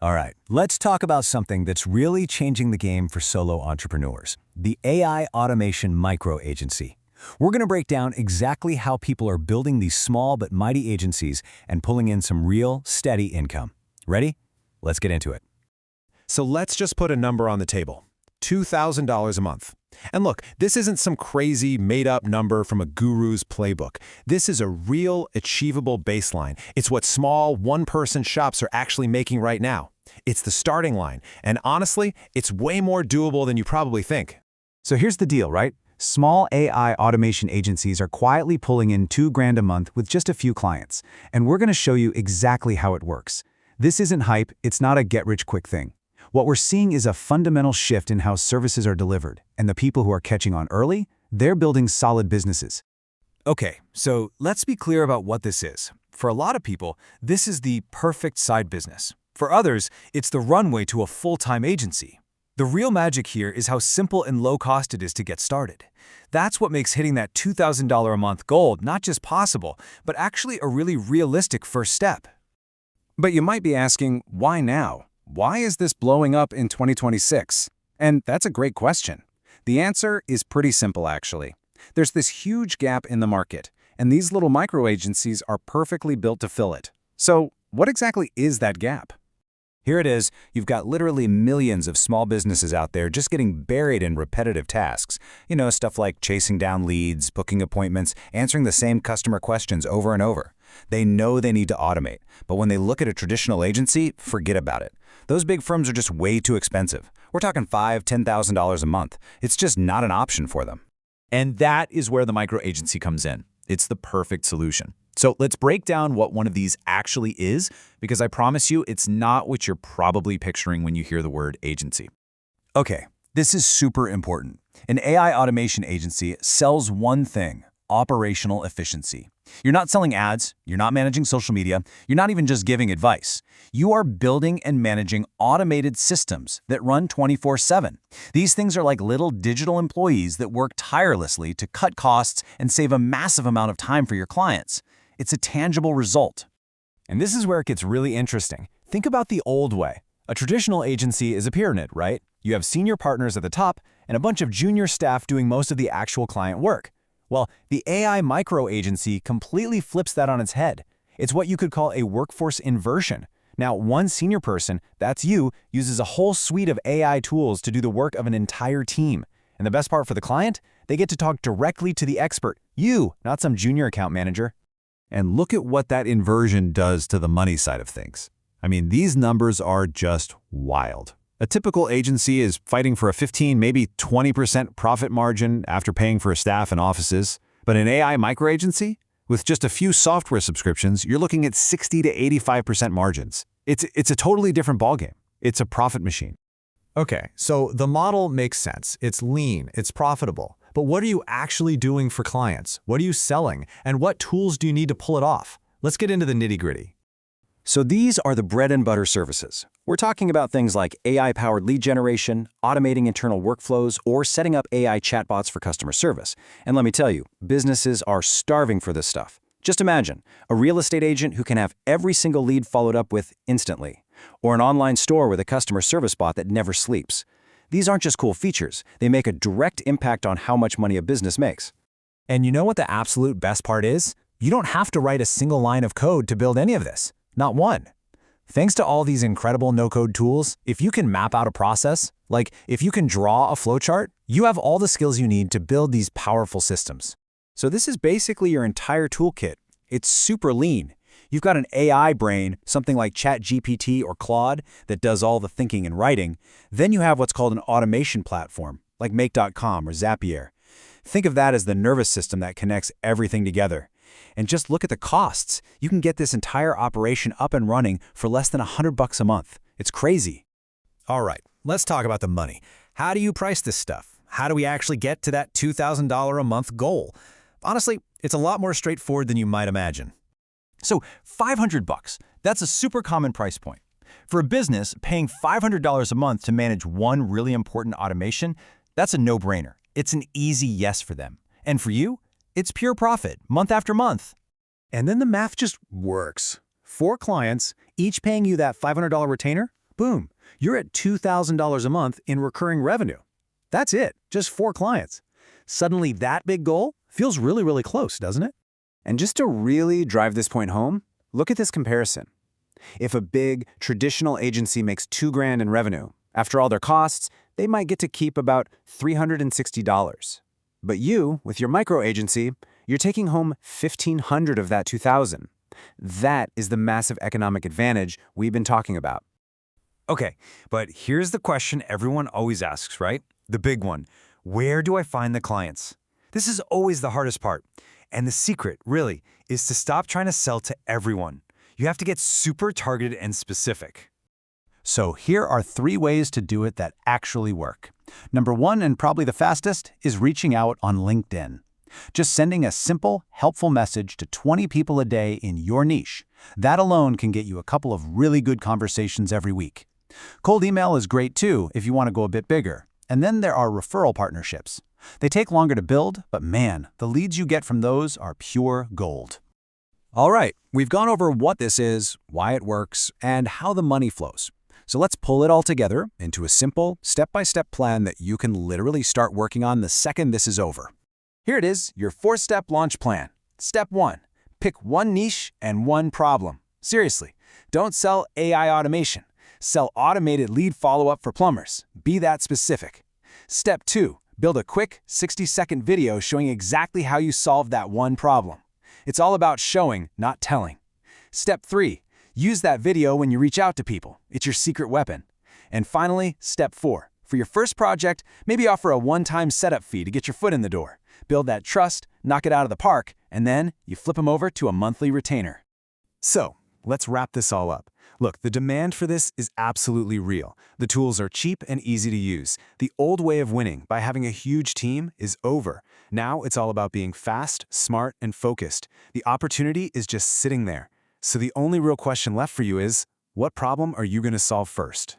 All right, let's talk about something that's really changing the game for solo entrepreneurs, the AI automation micro agency. We're going to break down exactly how people are building these small but mighty agencies and pulling in some real, steady income. Ready? Let's get into it. So let's just put a number on the table. $2,000 a month. And look, this isn't some crazy made-up number from a guru's playbook. This is a real, achievable baseline. It's what small, one-person shops are actually making right now. It's the starting line. And honestly, it's way more doable than you probably think. So here's the deal, right? Small AI automation agencies are quietly pulling in $2,000 a month with just a few clients. And we're going to show you exactly how it works. This isn't hype, it's not a get-rich-quick thing. What we're seeing is a fundamental shift in how services are delivered, and the people who are catching on early, they're building solid businesses. Okay, so let's be clear about what this is. For a lot of people, this is the perfect side business. For others, it's the runway to a full-time agency. The real magic here is how simple and low-cost it is to get started. That's what makes hitting that $2,000 a month goal not just possible, but actually a really realistic first step. But you might be asking, why now? Why is this blowing up in 2026? And that's a great question. The answer is pretty simple, actually. There's this huge gap in the market, and these little micro agencies are perfectly built to fill it. So, what exactly is that gap? Here it is. You've got literally millions of small businesses out there just getting buried in repetitive tasks. Stuff like chasing down leads, booking appointments, answering the same customer questions over and over. They know they need to automate, but when they look at a traditional agency, forget about it. Those big firms are just way too expensive. We're talking $5,000, $10,000 a month. It's just not an option for them. And that is where the micro agency comes in. It's the perfect solution. So let's break down what one of these actually is, because I promise you it's not what you're probably picturing when you hear the word agency. Okay, this is super important. An AI automation agency sells one thing: operational efficiency. You're not selling ads, you're not managing social media, you're not even just giving advice. You are building and managing automated systems that run 24/7. These things are like little digital employees that work tirelessly to cut costs and save a massive amount of time for your clients. It's a tangible result. And this is where it gets really interesting. Think about the old way. A traditional agency is a pyramid, right? You have senior partners at the top and a bunch of junior staff doing most of the actual client work. Well, the AI micro agency completely flips that on its head. It's what you could call a workforce inversion. Now, one senior person, that's you, uses a whole suite of AI tools to do the work of an entire team. And the best part for the client? They get to talk directly to the expert, you, not some junior account manager. And look at what that inversion does to the money side of things. I mean, these numbers are just wild. A typical agency is fighting for a 15, maybe 20% profit margin after paying for staff and offices. But an AI micro agency, with just a few software subscriptions, you're looking at 60 to 85% margins. It's a totally different ballgame. It's a profit machine. Okay, so the model makes sense. It's lean, it's profitable. But what are you actually doing for clients? What are you selling? And what tools do you need to pull it off? Let's get into the nitty-gritty. So these are the bread and butter services. We're talking about things like AI-powered lead generation, automating internal workflows, or setting up AI chatbots for customer service. And let me tell you, businesses are starving for this stuff. Just imagine a real estate agent who can have every single lead followed up with instantly, or an online store with a customer service bot that never sleeps. These aren't just cool features, they make a direct impact on how much money a business makes. And you know what the absolute best part is? You don't have to write a single line of code to build any of this. Not one. Thanks to all these incredible no-code tools, if you can map out a process, like if you can draw a flowchart, you have all the skills you need to build these powerful systems. So this is basically your entire toolkit. It's super lean. You've got an AI brain, something like ChatGPT or Claude, that does all the thinking and writing. Then you have what's called an automation platform, like Make.com or Zapier. Think of that as the nervous system that connects everything together. And just look at the costs. You can get this entire operation up and running for less than $100 a month. It's crazy. All right, let's talk about the money. How do you price this stuff? How do we actually get to that $2,000 a month goal? Honestly, it's a lot more straightforward than you might imagine. So $500, that's a super common price point. For a business, paying $500 a month to manage one really important automation, that's a no-brainer. It's an easy yes for them. And for you, it's pure profit, month after month. And then the math just works. 4 clients, each paying you that $500 retainer, boom, you're at $2,000 a month in recurring revenue. That's it, just 4 clients. Suddenly that big goal feels really, really close, doesn't it? And just to really drive this point home, look at this comparison. If a big, traditional agency makes $2,000 in revenue, after all their costs, they might get to keep about $360. But you, with your micro agency, you're taking home $1,500 of that $2,000. That is the massive economic advantage we've been talking about. Okay, but here's the question everyone always asks, right? The big one. Where do I find the clients? This is always the hardest part. And the secret, really, is to stop trying to sell to everyone. You have to get super targeted and specific. So here are 3 ways to do it that actually work. Number 1, and probably the fastest, is reaching out on LinkedIn. Just sending a simple, helpful message to 20 people a day in your niche. That alone can get you a couple of really good conversations every week. Cold email is great too if you want to go a bit bigger. And then there are referral partnerships. They take longer to build, but man, the leads you get from those are pure gold. All right, we've gone over what this is, why it works, and how the money flows. So let's pull it all together into a simple, step-by-step plan that you can literally start working on the second this is over. Here it is, your 4-step launch plan. Step 1, pick one niche and one problem. Seriously, don't sell AI automation. Sell automated lead follow-up for plumbers. Be that specific. Step 2, build a quick 60-second video showing exactly how you solved that one problem. It's all about showing, not telling. Step 3, use that video when you reach out to people. It's your secret weapon. And finally, Step 4, for your first project, maybe offer a one-time setup fee to get your foot in the door. Build that trust, knock it out of the park, and then you flip them over to a monthly retainer. So, let's wrap this all up. Look, the demand for this is absolutely real. The tools are cheap and easy to use. The old way of winning by having a huge team is over. Now it's all about being fast, smart, and focused. The opportunity is just sitting there. So the only real question left for you is, what problem are you going to solve first?